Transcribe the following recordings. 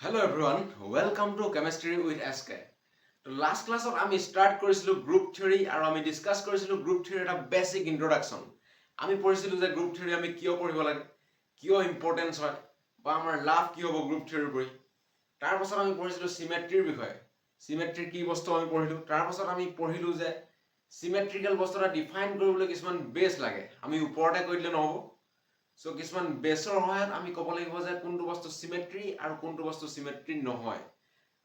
Hello everyone, welcome to Chemistry with SK. So last class আমি start কৰিছিলো group theory আৰু আমি discuss কৰিছিলো group theory এটা basic introduction. আমি পঢ়িছিলো যে group theory আমি কিয় পঢ়িব লাগে, কিয় ইম্পৰ্টেন্স হয় বা আমাৰ লাভ কি হ'ব group theory পঢ়ি। তাৰ পাছত আমি পঢ়িছিলো symmetry বিষয়ে। Symmetry কি বস্তু আমি পঢ়িলো। তাৰ পাছত আমি পঢ়িলো যে symmetrical বস্তু এটা ডিফাইন কৰিবলৈ কিছুমান বেস লাগে। আমি ওপৰতে কৈ দিলে নহব। So কিছুমান বেছৰ সহায়ত আমি ক'ব লাগিব যে কোনটো বস্তু সিমেট্ৰি আৰু কোনটো বস্তু সিমেট্ৰি নহয়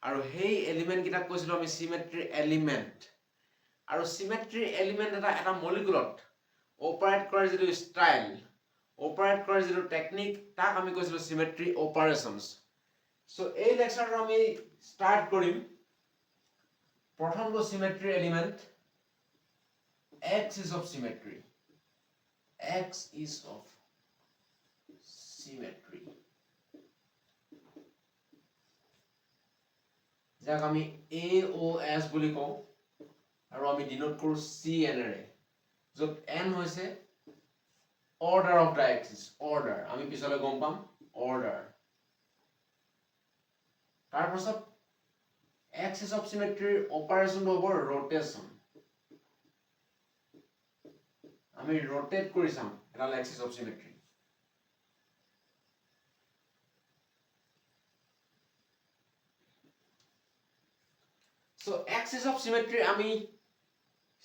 আৰু সেই এলিমেন্ট কিটাক কৈছিলো আমি সিমেট্ৰি এলিমেন্ট আৰু সিমেট্ৰি এলিমেন্ট এটা মলিকুলত অপাৰেট কৰাৰ যিটো ষ্টাইল অপাৰেট কৰাৰ যিটো টেকনিক তাক আমি কৈছিলো সিমেট্ৰি অপাৰেশনস সো এই লেকচাৰটো আমি স্টাৰ্ট কৰিম প্ৰথমটো সিমেট্ৰি element x is of symmetry x is of symmetry যাক আমি AOS বুলি কওঁ আৰু আমি ডিনোট কৰো CN ৰে যত n হৈছে order of the axis order আমি পিছলৈ গম পাম order তাৰ পাছত axis of symmetry operation হ'ব rotation আমি rotate কৰি চাম এটা axis of symmetry So axis of symmetry আমি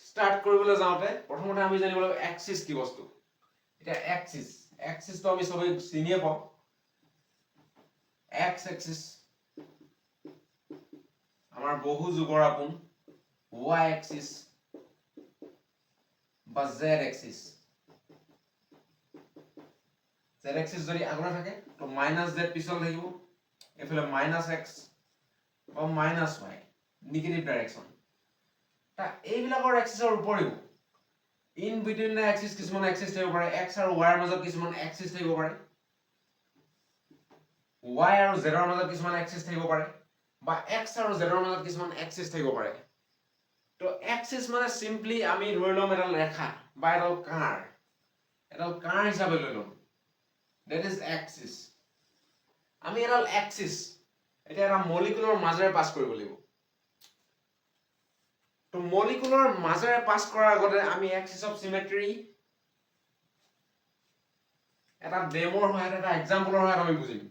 start কৰিবলৈ যাওঁতে প্ৰথমতে আমি জানিব লাগিব axis কি বস্তু এটা axis তো আমি সবে চিনিয়ে পাওঁ x axis আমাৰ বহু যুগৰ আপোন y axis বা z axis যদি আগলৈ থাকে তো -z পিছলৈ থাকিব এফালে -x বা -y negative direction তা এইবিলাকৰ এক্সিছৰ উপৰিও ইন বিটুইন দ্য এক্সিছ কিছুমান এক্সিছ থাকিব পাৰে x আৰু y ৰ মাজত কিছুমান এক্সিছ থাকিব পাৰে y আৰু z ৰ মাজত কিছুমান এক্সিছ থাকিব পাৰে বা x আৰু z ৰ মাজত কিছুমান এক্সিছ থাকিব পাৰে তো এক্সিছ মানে সিম্পলি আমি ধৰি লম এটা ৰেখা বা এটা কাঁৰ হিচাপে লৈ লম that is axis আমি এটা এক্সিছ এটা মলিকুলৰ মাজেৰে পাস কৰিব লাগিব তো মলিকুলৰ মাজেৰে পাস কৰাৰ আগতে আমি এক্সিছ অফ সিমেট্ৰি এটা ডেমোৰ সহায়ত এটা এক্সাম্পলৰ সহায়ত আমি বুজিম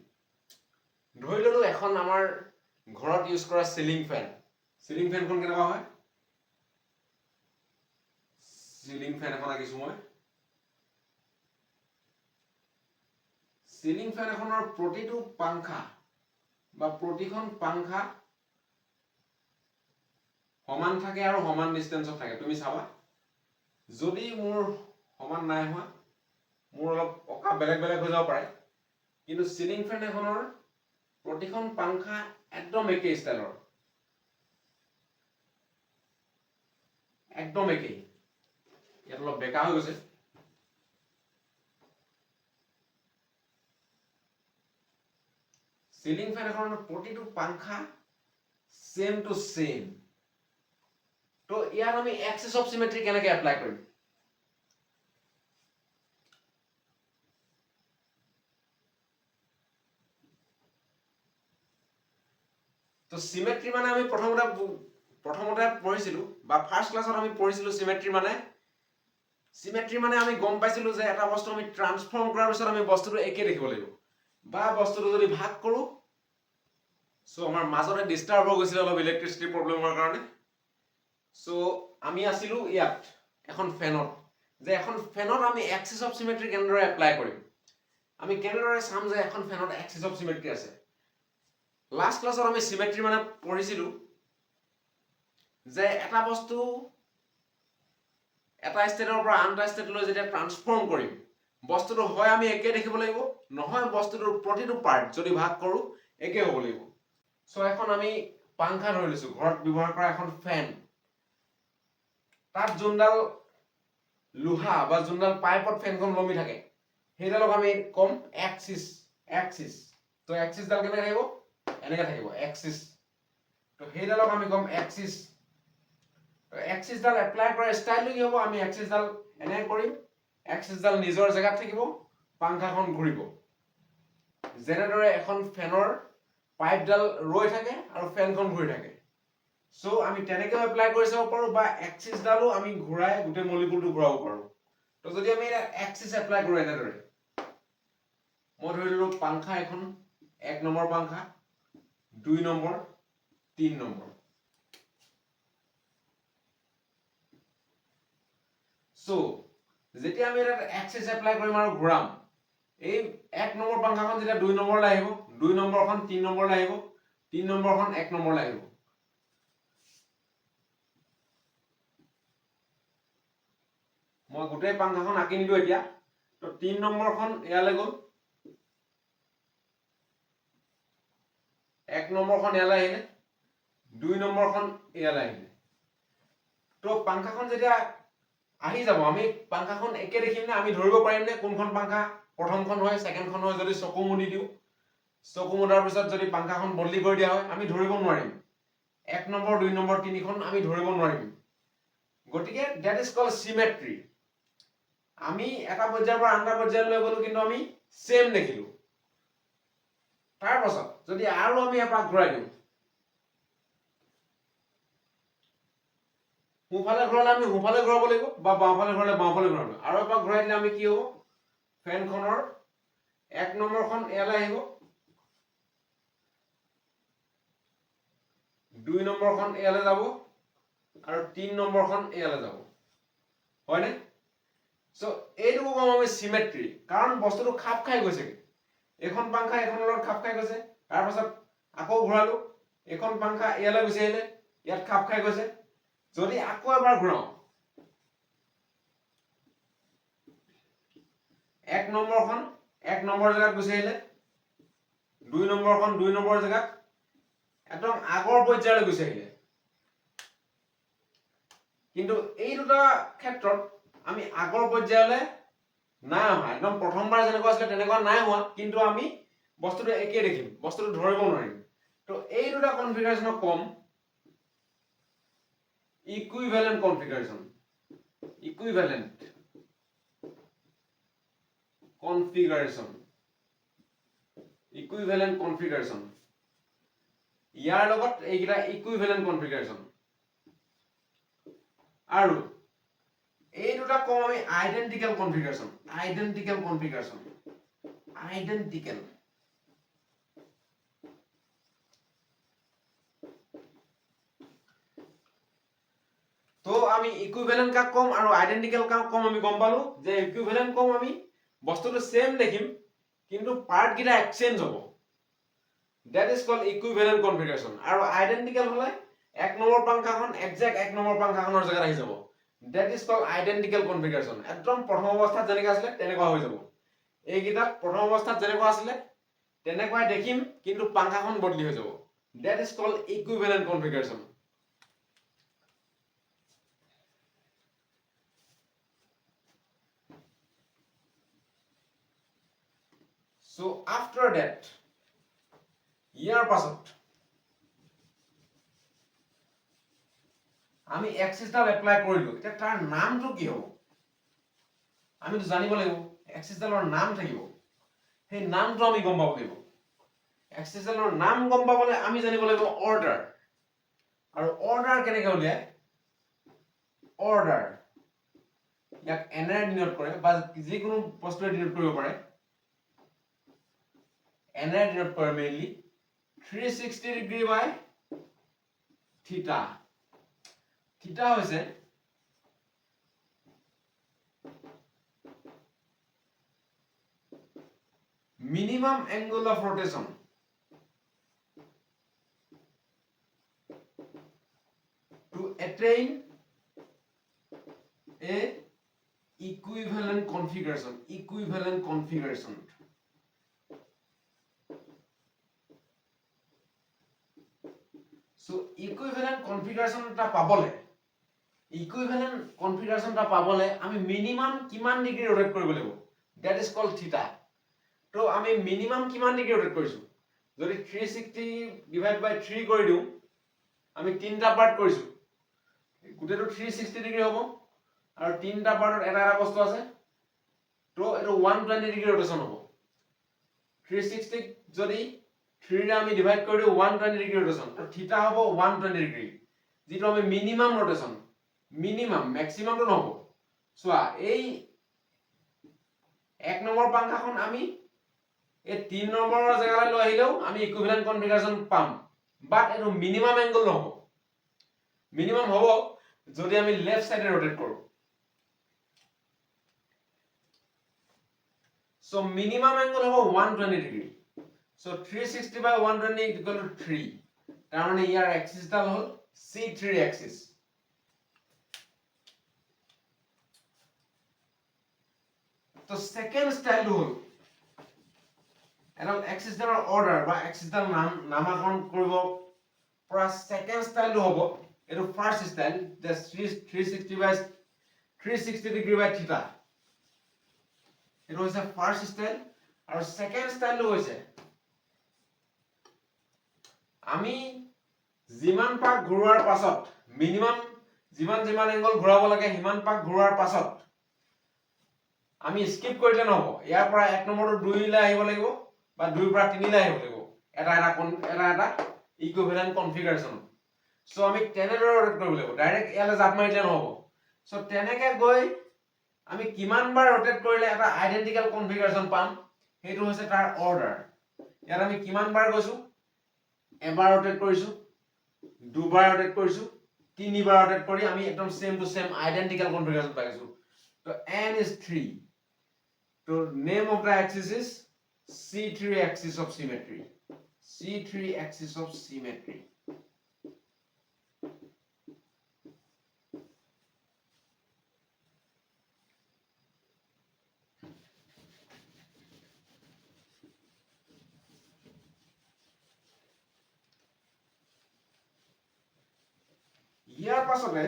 ধৰি ললো এখন আমাৰ ঘৰত ইউজ কৰা সিলিং ফেনখন কেনেকুৱা হয় সিলিং ফেন এখন আঁকিছো মই সিলিং ফেন এখনৰ প্ৰতিটো পাংখা বা প্ৰতিখন পাংখা সমান থাকে আৰু সমান ডিসটেন্সত থাকে তুমি চাবা যদি মোৰ সমান নাই হোৱা মোৰ অলপ অকা বেলেগ বেলেগ হৈ যাব পাৰে কিন্তু সিলিং ফেন এখনৰ প্ৰতিখন পাংখা একদম একে ষ্টাইলৰ একদম একে ইয়াত অলপ বেকা হৈ গৈছে সিলিং ফেন এখনৰ প্ৰতিটো পাংখা সেম টু সেম তো ইয়াত আমি এক্সিছ অফ সিমেট্ৰি কেনেকৈ এপ্লাই কৰিম তো সিমেট্ৰি মানে আমি প্ৰথমতে পঢ়িছিলো বা ফাৰ্স্ট ক্লাছত আমি পঢ়িছিলো সিমেট্ৰি মানে আমি গম পাইছিলো যে এটা বস্তু আমি ট্ৰান্সফৰ্ম কৰাৰ পিছত আমি বস্তুটো একে দেখিব লাগিব বা বস্তুটো যদি ভাগ কৰো সো আমাৰ মাজতে ডিস্টাৰ্ব হৈ গৈছিল অলপ ইলেক্ট্ৰিসিটি প্ৰবলেমৰ কাৰণে সো আমি আছিলো ইয়াত এখন ফেনত যে এখন ফেনত আমি এক্সিছ অফ সিমেট্ৰি কেনেদৰে এপ্লাই কৰিম আমি কেনেদৰে চাম যে এখন ফেনত এক্সিছ অফ সিমেট্ৰি আছে লাষ্ট ক্লাছত আমি সিমেট্ৰি মানে পঢ়িছিলো যে এটা বস্তু এটা ষ্টেটৰ পৰা আন এটা ষ্টেটলৈ যেতিয়া ট্ৰান্সফৰ্ম কৰিম বস্তুটো হয় আমি একে দেখিব লাগিব নহয় বস্তুটোৰ প্ৰতিটো পাৰ্ট যদি ভাগ কৰো একে হ'ব লাগিব সো এখন আমি পাংখা ধৰি লৈছো ঘৰত ব্যৱহাৰ কৰা এখন ফেন তাত যোনডাল লোহা বা যোনডাল পাইপত ফেনখন লমি থাকে সেইডালক আমি কম এক্সিছ তো এক্সিছডাল কেনেকৈ থাকিব এনেকৈ থাকিব এক্সিছ তো সেইডালক আমি কম এক্সিছ তো এক্সিছডাল এপ্লাই কৰা ষ্টাইলটো কি হ'ব আমি এক্সিছডাল এনেকৈ কৰিম এক্সিছডাল নিজৰ জেগাত থাকিব পাংখাখন ঘূৰিব যেনেদৰে এখন ফেনৰ পাইপডাল ৰৈ থাকে আৰু ফেনখন ঘূৰি থাকে সো আমি তেনেকৈ এপ্লাই কৰি চাব পাৰো বা এক্সিসডালো আমি ঘূৰাই গোটেই মলিকুলটো ঘূৰাব পাৰো তো যদি আমি এটা এক্সিস এপ্লাই কৰো এনেদৰে মই ধৰি ললো পাংখা এখন 1 নম্বৰ পাংখা 2 নম্বৰ 3 নম্বৰ সো যেতিয়া আমি এটা এক্সিস এপ্লাই কৰিম আৰু ঘূৰাম এই 1 নম্বৰ পাংখাখন যেতিয়া 2 নম্বৰলৈ আহিব 2 নম্বৰখন 3 নম্বৰলৈ আহিব 3 নম্বৰখন 1 নম্বৰলৈ আহিব মই গোটেই পাংখাখন আঁকি নিদো এতিয়া তো 3 নম্বৰখন ইয়ালৈ গ'ল 1 নম্বৰখন ইয়ালৈ আহিলে 2 নম্বৰখন ইয়ালৈ আহিলে তো পাংখাখন যেতিয়া আহি যাব আমি পাংখাখন একে দেখিম না আমি ধৰিব পাৰিম নে কোনখন পাংখা প্ৰথমখন হয় সেকেন্ডখন হয় যদি চকু মুদি দিও চকু মুদাৰ পিছত যদি পাংখাখন বদলি কৰি দিয়া হয় আমি ধৰিব নোৱাৰিম 1 নম্বৰ 2 নম্বৰ 3 খন আমি ধৰিব নোৱাৰিম গতিকে দ্যাট ইজ কল্ড সিমেট্ৰি আমি এটা পৰ্যায়ৰ পৰা আনটা পৰ্যায়লৈ গলো কিন্তু আমি সেম দেখিলো তাৰ পাছত যদি আৰু আমি এপাক ঘূৰাই দিও সোঁফালে ঘূৰালে আমি সোঁফালে ঘূৰাব লাগিব বা বাওঁফালে ঘূৰালে বাওঁফালে ঘূৰাব আৰু এপাক ঘূৰাই দিলে আমি কি হ'ব ফেনখনৰ 1 নম্বৰখন ইয়ালৈ আহিব 2 নম্বৰখন ইয়ালৈ যাব আৰু 3 নম্বৰখন ইয়ালৈ যাব হয়নে সো এইটো কম আমি সিমেট্ৰি কাৰণ বস্তুটো খাপ খাই গৈছে এখন পাংখা এখনৰ লগত খাপ খাই গৈছে তাৰ পাছত আকৌ ঘূৰালো এখন পাংখা ইয়ালৈ গুচি আহিলে ইয়াত খাপ খাই গৈছে যদি আকৌ এবাৰ ঘূৰাও 1 নম্বৰখন 1 নম্বৰ জায়গাত গুচি আহিলে 2 নম্বৰখন 2 নম্বৰ জায়গাত একদম আগৰ পৰ্যায়লৈ গুচি আহিলে কিন্তু এই দুটা ক্ষেত্ৰত আমি আগৰ পৰ্যায়লৈ নাই অহা একদম প্ৰথমবাৰ যেনেকুৱা আছিল তেনেকুৱা নাই হোৱা কিন্তু আমি বস্তুটো একে দেখিম বস্তুটো ধৰিব নোৱাৰিম তো এই দুটা কনফিগাৰেশনক কম equivalent configuration equivalent configuration equivalent configuration ইয়াৰ লগত এইকিটা ইকুইভ্যালেন্ট কনফিগাৰেশন আৰু এই দুটা কম আমি আইডেন্টিক্যাল কনফিগাৰেশন আইডেন্টিক্যাল তো আমি ইকুইভ্যালেন্ট কাক কম আৰু আইডেন্টিক্যাল কাক কম আমি গম পালো যে ইকুইভ্যালেন্ট কম আমি বস্তুটো সেম দেখিম কিন্তু পার্ট গিটা এক্সচেঞ্জ হ'ব that is called equivalent configuration আৰু আইডেন্টিক্যাল হলে 1 নম্বৰ পাংখাখন এক্সাক্ট 1 নম্বৰ পাংখাখনৰ জায়গাত আহি যাব that is called identical configuration একদম প্ৰথম অৱস্থাত যেনেকৈ আছিল তেনেকুৱা হৈ যাব এই গিটাত প্ৰথম অৱস্থাত যেনেকুৱা আছিল তেনেকুৱাই দেখিম কিন্তু পাংখাখন বদলি হৈ যাব that is called equivalent configuration So after that, ইয়াৰ পাছত আমি এক্সিসডাল এপ্লাই কৰিলো এটা তাৰ নামটো কি হ'ব আমি তো জানিব লাগিব এক্সিসডালৰ নাম থাকিব সেই নামটো আমি গম পাব লাগিব এক্সিসডালৰ নাম গম পাবলে আমি জানিব লাগিব অৰ্ডাৰ আৰু অৰ্ডাৰ কেনেকৈ উলিয়ায় অৰ্ডাৰ ইয়াক এনে ডিনোট কৰে বা যিকোনো বস্তুৰে ডিনোট কৰিব পাৰে এনে ডিনোট কৰে মেইনলি 360 ডিগ্ৰী বাই থিটা থিটা হৈছে minimum angle of rotation to attain a equivalent configuration so equivalent configuration ta pabole ami minimum kiman degree rotate koribo lagbo that is called theta তো আমি মিনিমাম কিমান ডিগ্ৰী ৰোটেট কৰিছো যদি 360 divide বাই 3 কৰি দিও আমি তিনটা পাৰ্ট কৰিছো গুটেটো 360 ডিগ্ৰী হ'ব আৰু তিনটা পাৰ্টত এটা এটা বস্তু আছে তো এটো 120 ডিগ্ৰী ৰোটেশন হ'ব 360 যদি 3 ৰে আমি ডিভাইড কৰি দিও 120 ডিগ্ৰী ৰোটেশন তো থিটা হ'ব 120 ডিগ্ৰী যেটো আমি মিনিমাম ৰোটেশন মিনিমাম ম্যাক্সিমাম তো নহব সোয়া এই এক নম্বৰ পাংখাখন আমি এই 3 নম্বৰৰ জায়গালৈ লৈ আহিলেও আমি ইকুইভ্যালেন্ট কনফিগারেশন পাম বাট এটো মিনিমাম এংগল নহব মিনিমাম হ'ব যদি আমি লেফট সাইডে রোটেট কৰো so minimum angle hobo 120 degree so 360 by 120 equal to 3 tar mane yar axis dal hol c3 axis to second style hol এডাল axis dal order ba axis dal নামাকৰণ কৰিব পৰা second style hobo eto first style just 360 degree by theta it was a first style और second style होइसे আমি জিমান পাক ঘুৰোৱাৰ পাছত মিনিমাম জিমান এংগল ঘুৰাব লাগে হিমান পাক ঘুৰোৱাৰ পাছত আমি স্কিপ কৰিলে নহব ইয়াৰ পৰা এক নম্বৰটো 2 লে আহিব লাগিব বা 2 পৰা 3 লে আহিব লাগিব এটা ইকুইভ্যালেন্ট কনফিগাৰেশন সো আমি তেনেদৰে ৰোটেট কৰিব লাগিব ডাইৰেক্ট ইয়ালে জাপ মাৰিলে নহব সো তেনেকে গৈ আমি কিমান বাৰ ৰোটেট কৰিলে এটা আইডেন্টিক্যাল কনফিগাৰেশন পাম হেতু হৈছে তাৰ অৰ্ডাৰ ইয়াত আমি কিমান বাৰ গৈছো এবাৰ ৰোটেট কৰিছো দুবাৰ ৰোটেট কৰিছো তিনিবাৰ ৰোটেট কৰি আমি একদম same to same identical configuration পাইছো তো n is 3 তো name of the axis is c3 axis of symmetry c3 axis of symmetry ইয়াৰ পাছতে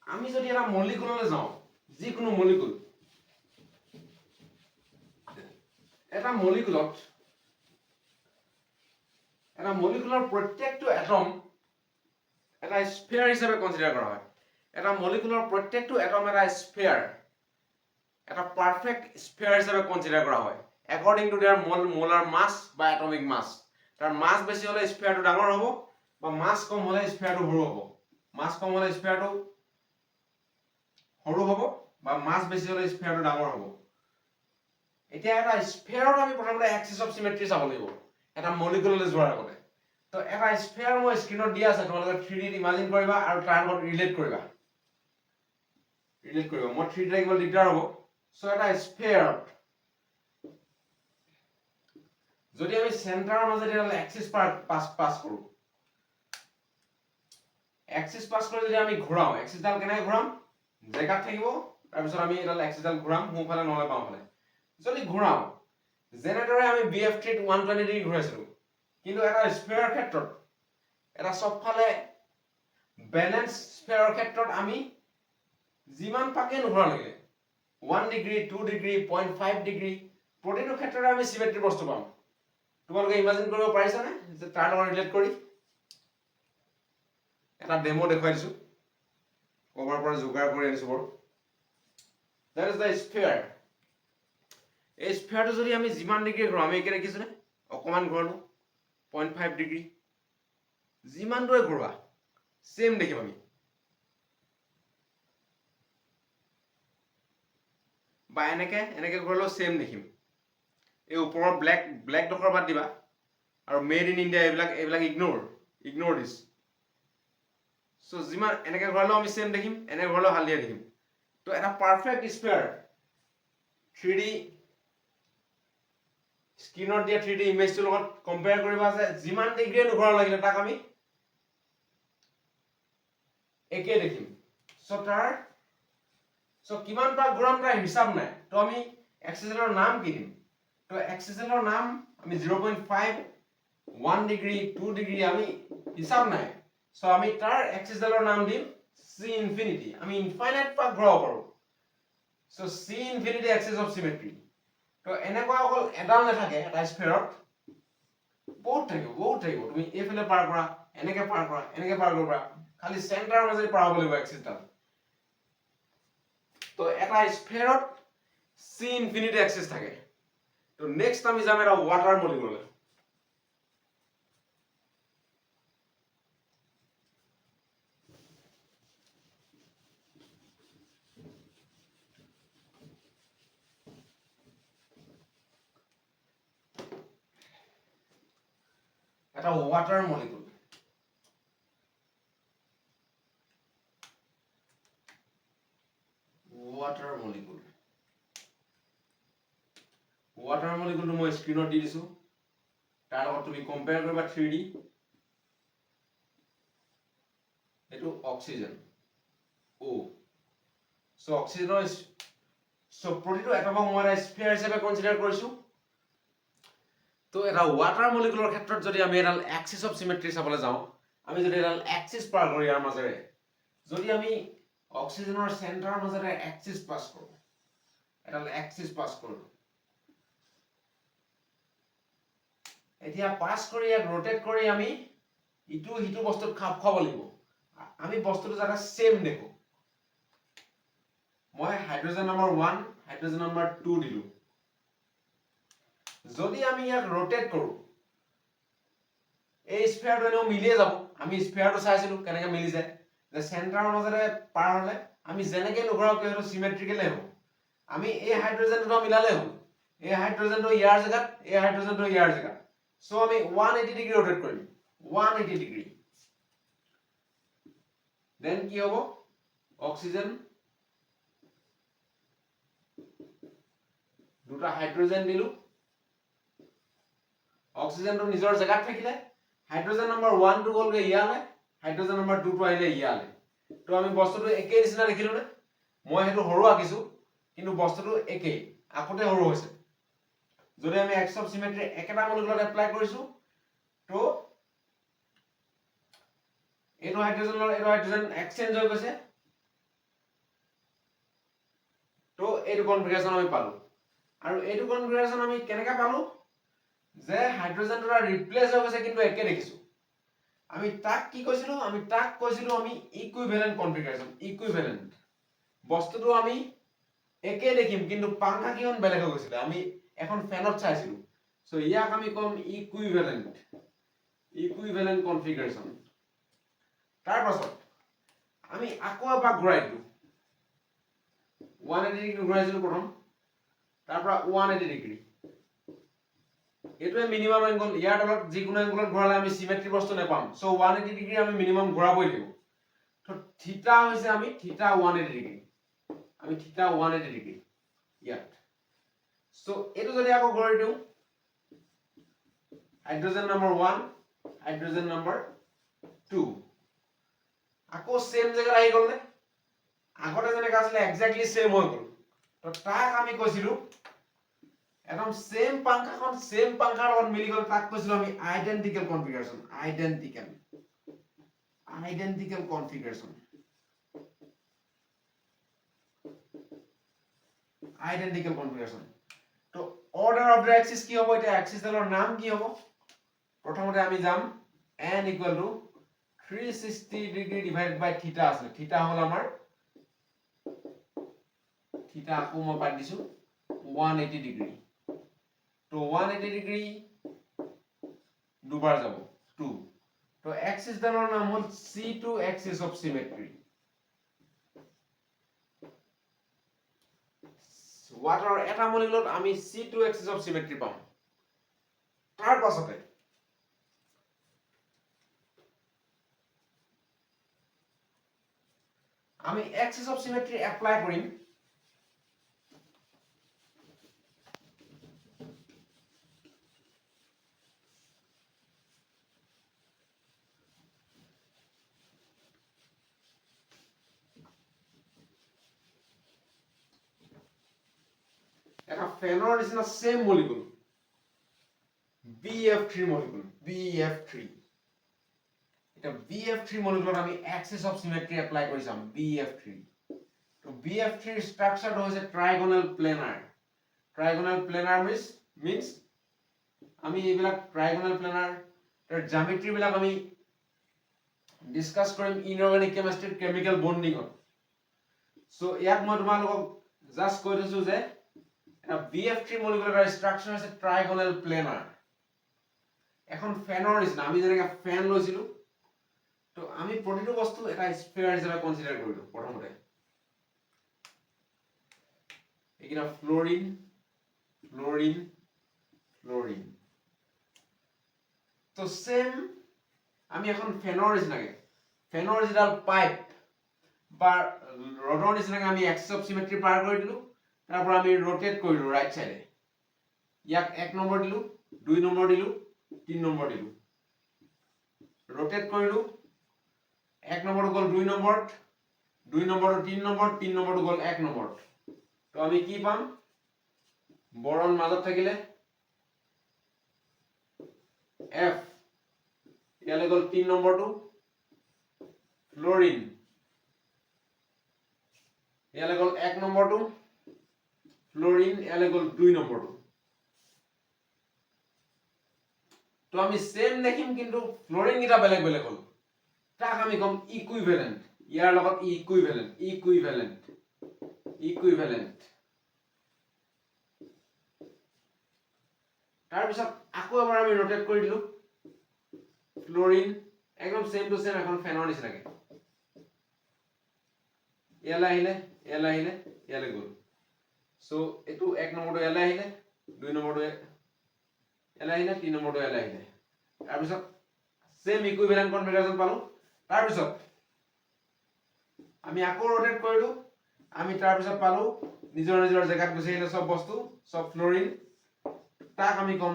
আমি যদি এটা মলিকুললৈ যাও যিকোনো মলিকুল এটা মলিকুলৰ প্ৰত্যেকটো এটম এটা স্ফিয়াৰ হিচাপে কনসিডাৰ কৰা হয় এটা মলিকুলৰ প্ৰত্যেকটো এটম এটা স্ফিয়াৰ এটা পাৰফেক্ট স্ফিয়াৰ হিচাপে কনসিডাৰ কৰা হয় according to their molar mass বা atomic mass তাৰ মাস বেছি হলে স্ফিয়াৰটো ডাঙৰ হ'ব বা মাস কম হলে স্ফিয়াৰটো সৰু হ'ব মাস কম হলে স্ফিয়াৰটো সৰু হ'ব বা মাস বেছি হলে স্ফিয়াৰটো ডাঙৰ হ'ব এতিয়া এটা স্ফিয়াৰত আমি প্ৰথমতে এক্সিস অফ সিমেট্ৰি চাব লাগিব এটা মলিকুললৈ যোৱাৰ আগতে তো এটা স্ফিয়াৰ মই স্ক্ৰিনত দিয়া আছে তোমালোকে 3D ইমাজিন কৰিবা আৰু তাৰ লগত ৰিলেট কৰিবা মই 3D ৰাখিবলৈ দিগদাৰ হ'ব সো এটা স্ফিয়াৰত যদি আমি সেন্টাৰৰ মাজেদি এটা এক্সিস পাস কৰো এক্সিস পাস কৰি যদি আমি ঘূৰাও এক্সিসডাল কেনে ঘূৰাম জেগাত থাকিব তাৰ পিছত আমি এডাল এক্সিসডাল ঘূৰাম সোঁফালে নহলে বাওঁফালে যদি ঘূৰাও জেনেৰেটৰে আমি BF3 ত 120 ডিগ্ৰী ঘূৰাইছিলো কিন্তু এটা স্ফিয়াৰৰ ক্ষেত্ৰত এটা সবফালে ব্যালেন্স স্ফিয়াৰৰ ক্ষেত্ৰত আমি যিমান পাকে নুঘূৰা লাগিলে 1 ডিগ্ৰী 2 ডিগ্ৰী 0.5 ডিগ্ৰী প্ৰতিটো ক্ষেত্ৰতে আমি সিমেট্ৰি বস্তু পাম তোমালোকে ইমাজিন কৰিব পাৰিছানে যে তাৰ লগত ৰিলেট কৰি এটা ডেমো দেখাই দিছো কভাৰ পৰা জোগাৰ কৰি আনিছো বড় that is the sphere এই স্ফিয়াৰটো যদি আমি যিমান ডিগ্ৰী ঘূৰাও আমি একে দেখিছনে অকমান ঘূৰালো 0.5 ডিগ্ৰী যিমান দূৰে ঘূৰোৱা সেম দেখিম আমি বা এনেকে ঘূৰালো সেম দেখিম এই ওপৰৰ ব্ল্যাক ডখৰ বাদ দিবা আৰু মেড ইন ইন্ডিয়া এইবিলাক ইগনোৰ দিছ সো যিমান এনেকে ঘূৰালো আমি সেম দেখিম এনে ঘূৰালো হালধীয়া দেখিম তো এটা পাৰফেক্ট স্ফিয়াৰ 3D স্ক্ৰিনত দিয়া 3D ইমেজটো লগত কম্পেয়াৰ কৰিবা যে যিমান ডিগ্ৰী নুঘূৰা লাগিলে তাক আমি একে দেখিম সো কিমান পাক ঘূৰাম তাৰ হিসাব নাই তো আমি এক্সিসেলৰ নাম কি দিম তো এক্সিসেলৰ নাম আমি 0.5 1 ডিগ্ৰী 2 ডিগ্ৰী আমি হিসাব নাই সো আমি তাৰ এক্সিসেলৰ নাম দিম c ইনফিনিটি আমি ইনফাইনাইট পাক ঘূৰাব পাৰো so c infinity axis of symmetry তো এনেকুৱা অকল এডাল নাথাকে এটা স্ফিয়াৰত বহুত থাকিব তুমি এফালে পাৰ কৰা এনেকে পাৰ কৰা খালি সেন্টাৰৰ মাজে পাৰ হ'ব লাগিব এক্সিসডাল তো এটা স্ফিয়াৰত c ইনফিনিটি এক্সিস থাকে তো নেক্সট আমি যাম এটা ওয়াটাৰ মলিকুললৈ এটা ওয়াটাৰ মলিকুল ওয়াটাৰ মলিকুলটো মই স্ক্ৰীনত দি দিছো তাৰ লগত তুমি কম্পেয়াৰ কৰিবা 3D এটো অক্সিজেন O সো অক্সিজেনৰ সো প্ৰতিটো এটমক মই এটা স্ফিয়াৰ হিচাপে কনসিডাৰ কৰিছো তো এটা ওয়াটাৰ মলিকুলৰ ক্ষেত্ৰত যদি আমি এডাল এক্সিস অফ সিমেট্ৰি চাবলৈ যাওঁ আমি যদি এডাল এক্সিস পাৰ কৰো ইয়াৰ মাজেৰে যদি আমি অক্সিজেনৰ সেন্টাৰৰ মাজেৰে এক্সিস পাস কৰো এডাল এক্সিস পাস কৰো এতিয়া পাস কৰি এক ৰোটেট কৰি আমি ইটো হিটো বস্তুত খাপ খাব লাগিব আমি বস্তুটো যাতে সেম দেখো মই হাইড্ৰোজেন নম্বৰ 1 হাইড্ৰোজেন নম্বৰ 2 দিলো যদি আমি ইয়াক ৰোটেট কৰো এই স্ফিয়াৰটো এনেও মিলিয়ে যাব আমি স্ফিয়াৰটো চাইছিলো কেনেকৈ মিলি যায় যে সেন্টাৰৰ মাজেৰে পাৰ হলে আমি যেনেকৈ নঘৰাও কিয় সেইটো সিমেট্ৰিকেলে হ'ব আমি এই হাইড্ৰোজেনটো মিলালে হ'ব এই হাইড্ৰোজেনটো ইয়াৰ জায়গাত এই হাইড্ৰোজেনটো ইয়াৰ জায়গাত সো আমি 180 ডিগ্ৰী ৰোটেট কৰিম 180 ডিগ্ৰী দেন কি হ'ব অক্সিজেন দুটা হাইড্ৰোজেন দিলো অক্সিজেনটো নিজৰ জায়গাত থাকিলে হাইড্ৰোজেন নম্বৰ 1 টো গলগে ইয়ালে হাইড্ৰোজেন নম্বৰ 2 টো আহিলে ইয়ালে তো আমি বস্তুটো একেই নিচিনা দেখিলো না মই হেতু হৰু আকিছো কিন্তু বস্তুটো একেই আকতে হৰু হৈছে যদি আমি এক্স অফ সিমেট্ৰি একেটা মলিকুলত এপ্লাই কৰিছো তো এটো হাইড্ৰোজেন এক্সচেঞ্জ হৈ গৈছে তো এটো কনফিগাৰেশন আমি পালো আৰু এটো কনফিগাৰেশন আমি কেনেকা পালো যে হাইড্ৰোজেনটো ৰিপ্লেস হৈ গৈছে কিন্তু একে দেখিছো আমি তাক কি কৈছিলো আমি ইকুইভ্যালেন্ট কনফিগাৰেশন ইকুইভ্যালেন্ট বস্তুটো আমি একে দেখিম কিন্তু পাংখা কিখন বেলেগ হৈ গৈছিল আমি এখন ফেনত চাইছিলো সো ইয়াক আমি কম ইকুইভ্যালেন্ট কনফিগাৰেশন তাৰ পাছত আমি আকৌ এবাৰ ঘূৰাই দিলো 180 ডিগ্ৰী ঘূৰাইছিলো প্ৰথম তাৰ পৰা 180 ডিগ্ৰী এটোৱে মিনিমাম এংগল ইয়াৰ তলত যিকোনো এংগলত ঘূৰালে আমি সিমেট্ৰি বস্তু নেপাম সো 180 ডিগ্ৰী আমি মিনিমাম ঘূৰাবই লাগিব তো থিটা হৈছে আমি থিটা 180 ডিগ্ৰী আমি থিটা 180 ডিগ্ৰী ইয়াত সো এটো যদি আকৌ ঘূৰাই দিও হাইড্ৰোজেন নম্বৰ 1 হাইড্ৰোজেন নম্বৰ 2 আকৌ সেম জায়গাত আহি গল নে আগতে যেনেকা আছিল এক্স্যাক্টলি সেম হৈ গল তো তাক আমি কৈছিলো একদম সেম পাংখাখন সেম পাংখাৰ লগত মিলি গল তাক কৈছিলো আমি আইডেন্টিক্যাল কনফিগাৰেশন আইডেন্টিক্যাল কনফিগাৰেশন তো অৰ্ডাৰ অফ দ্য এক্সিস কি হ'ব এটা এক্সিস ডালৰ নাম কি হ'ব প্ৰথমতে আমি যাম n = 360 ডিগ্ৰী ডিভাইডেড বাই থিটা আছে থিটা হল আমাৰ থিটা আকৌ মই পাই দিছো 180 ডিগ্ৰী তো 180 ডিগ্ৰী দুবাৰ যাব 2 তো এক্সিস ডালৰ নাম হল C2 এক্সিস অফ সিমেট্ৰি ওয়াটাৰ এটা মলিকুলত আমি C2 এক্সিস অফ সিমেট্ৰি পাম তাৰ পাছতে আমি এক্সিস অফ সিমেট্ৰি এপ্লাই কৰিম এটা ফেনৰ নিচিনা same molecule BF3 molecule BF3 এটা BF3 মলিকুলত আমি এক্সিস অফ সিমেট্ৰি এপ্লাই কৰিছাম BF3 তো BF3 স্ট্ৰাকচাৰটো হৈছে ট্ৰাইগোনাল প্লেনাৰ মিন্স আমি এইবিলাক ট্ৰাইগোনাল প্লেনাৰ তাৰ জ্যামিতি বিলাক আমি ডিসকাস কৰিম ইনঅৰ্গানিক কেমিষ্ট্ৰি কেমিক্যাল বন্ডিংত সো ইয়াক মই তোমালোকক জাস্ট কৈ দিছো যে এটা BF3 মলিকুলাৰ ষ্ট্ৰাকচাৰ আছে ট্ৰাইগোনাল প্লেনাৰ এখন ফেনৰ নিচিনা আমি যেনেকৈ ফেন লৈছিলো তো আমি প্ৰতিটো বস্তু এটা স্ফিয়াৰ হিচাপে কনসিডাৰ কৰিলো প্ৰথমতে এইকিটা ফ্লোৰিন ফ্লোৰিন ফ্লোৰিন তো সেম আমি এখন ফেনৰ নিচিনাকে ফেনৰ যিডাল পাইপ বা ৰডৰ নিচিনাকে আমি এক্সিস অফ সিমেট্ৰি পাৰ কৰি দিলো তাৰ পৰা আমি ৰোটেট কৰিলো ৰাইট সাইডে ইয়াক 1 নম্বৰ দিলো 2 নম্বৰ দিলো 3 নম্বৰ দিলো ৰোটেট কৰিলো 1 নম্বৰটো গল 2 নম্বৰত 2 নম্বৰটো 3 নম্বৰত 3 নম্বৰটো গল 1 নম্বৰত তো আমি কি পাম বৰন মাজত থাকিলে F ইয়ালে গল 3 নম্বৰটো ফ্লোৰিন ইয়ালে গল 1 নম্বৰটো ফ্লোৰিন ইয়ালে গল 2 নম্বৰটো তো আমি সেম দেখিম কিন্তু ফ্লোৰিন গিটা বেলেগ বেলেগ হল তাক আমি কম ইকুইভ্যালেন্ট ইয়াৰ লগত ইকুইভ্যালেন্ট তাৰ পিছত আকৌ এবাৰ আমি ৰোটেট কৰি দিলো ফ্লোৰিন একদম সেম টু সেম এখন ফেনৰ নিচিনাকে ইয়ালে আহিলে ইয়ালে গল সো এটো 1 নম্বৰটো ইয়ালে আহিলে 2 নম্বৰটো ইয়ালে আহিলে 3 নম্বৰটো ইয়ালে আহিলে তাৰ পিছত সেম ইকুইভ্যালেন্ট কনফিগাৰেশন পালো তাৰ পিছত আমি আকৌ ৰোটেট কৰিলো আমি তাৰ পিছত পালো নিজৰ নিজৰ জায়গাত গুছি আহিলে সব বস্তু সব ফ্লোরিন তাক আমি কম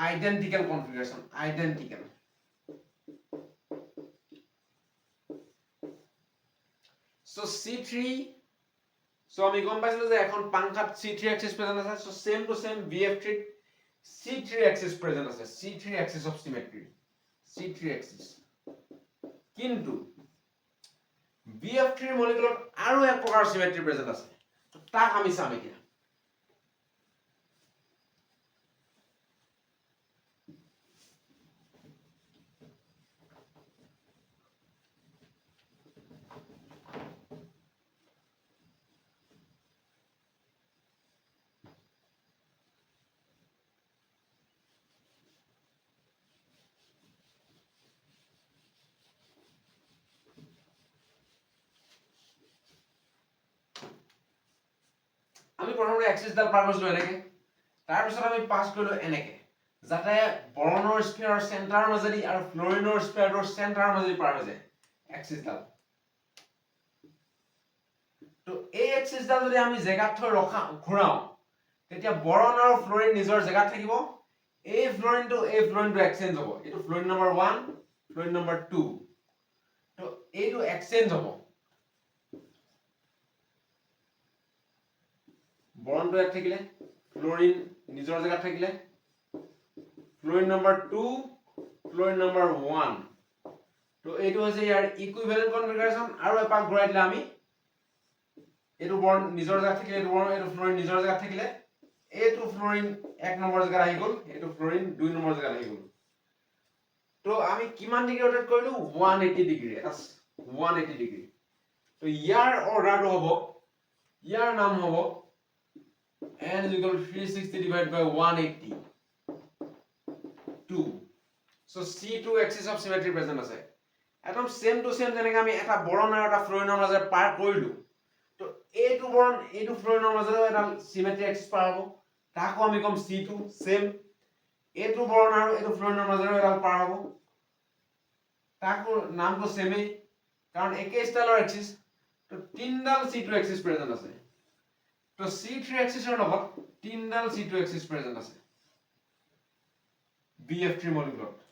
identical configuration identical so C3 so আমি গম পাইছিলো যে এখন পাংখাত C3 এক্সিস প্রেজেন্ট আছে so same to same BF3 C3 axis present আছে C3 axis of symmetry C3 axis কিন্তু BF3 মলিকুলত আৰু এক প্ৰকাৰ সিমেট্ৰি প্ৰেজেন্ট আছে তো তাক আমি চাম এতিয়া আমি প্ৰথমতে এক্সিস ডাল পাৰ কৰিলো এনেকে তাৰ পিছত আমি পাস কৰিলো এনেকে যাতে বৰণৰ স্ফিয়াৰৰ সেন্টাৰৰ মাজেদি আৰু ফ্লোৰিনৰ স্ফিয়াৰৰ সেন্টাৰৰ মাজেদি পাৰ হৈ যায় এক্সিস ডাল তো এই এক্সিস ডাল যদি আমি জায়গাত থৈ ৰখা ঘুৰাও তেতিয়া বৰন আৰু ফ্লোৰিন নিজৰ জায়গাত থাকিব এই ফ্লোৰিনটো এক্সচেঞ্জ হ'ব এটো ফ্লোৰিন নম্বৰ 1 ফ্লোৰিন নম্বৰ 2 তো এইটো এক্সচেঞ্জ হ'ব বৰনটো এক থাকিলে ফ্লোৰিন নিজৰ জায়গাত থাকিলে ফ্লোৰিন নম্বৰ 2 ফ্লোৰিন নম্বৰ 1 তো এইটো হৈছে ইয়াৰ ইকুইভ্যালেন্ট কনফিগাৰেশন আৰু এপাক ঘূৰাই দিলে আমি এইটো বৰন নিজৰ জায়গাত থাকিলে এইটো বৰন এইটো ফ্লোৰিন নিজৰ জায়গাত থাকিলে এইটো ফ্লোৰিন 1 নম্বৰ জায়গাত আহি গল এইটো ফ্লোৰিন 2 নম্বৰ জায়গাত আহি গল তো আমি কিমান ডিগ্ৰী ৰোটেট কৰিলো 180 ডিগ্ৰী এটাস 180 ডিগ্ৰী তো ইয়াৰ অৰ্ডাৰটো হ'ব ইয়াৰ নাম হ'ব n is equal to 360 divided by 180 2 so C2 axis of symmetry present আছে একদম সেম টু সেম যেনেকৈ আমি এটা বৰণ আৰু এটা ফ্লোৰিনৰ মাজে পাৰ কৰিলো তো এইটো বৰণ এইটো ফ্লোৰিনৰ মাজে এটা সিমেট্ৰি এক্সিস পাৰ হ'ব তাকো আমি কম C2 সেম এইটো বৰণ আৰু এইটো ফ্লোৰিনৰ মাজে এটা পাৰ হ'ব তাকো নামটো সেমই কাৰণ একে স্টাইলৰ এক্সিস তো তিনডাল C2 এক্সিস প্ৰেজেন্ট আছে তো C3 এক্সিসৰ লগত তিনডাল C2 এক্সিস প্ৰেজেন্ট আছে BF3 মলিকুলত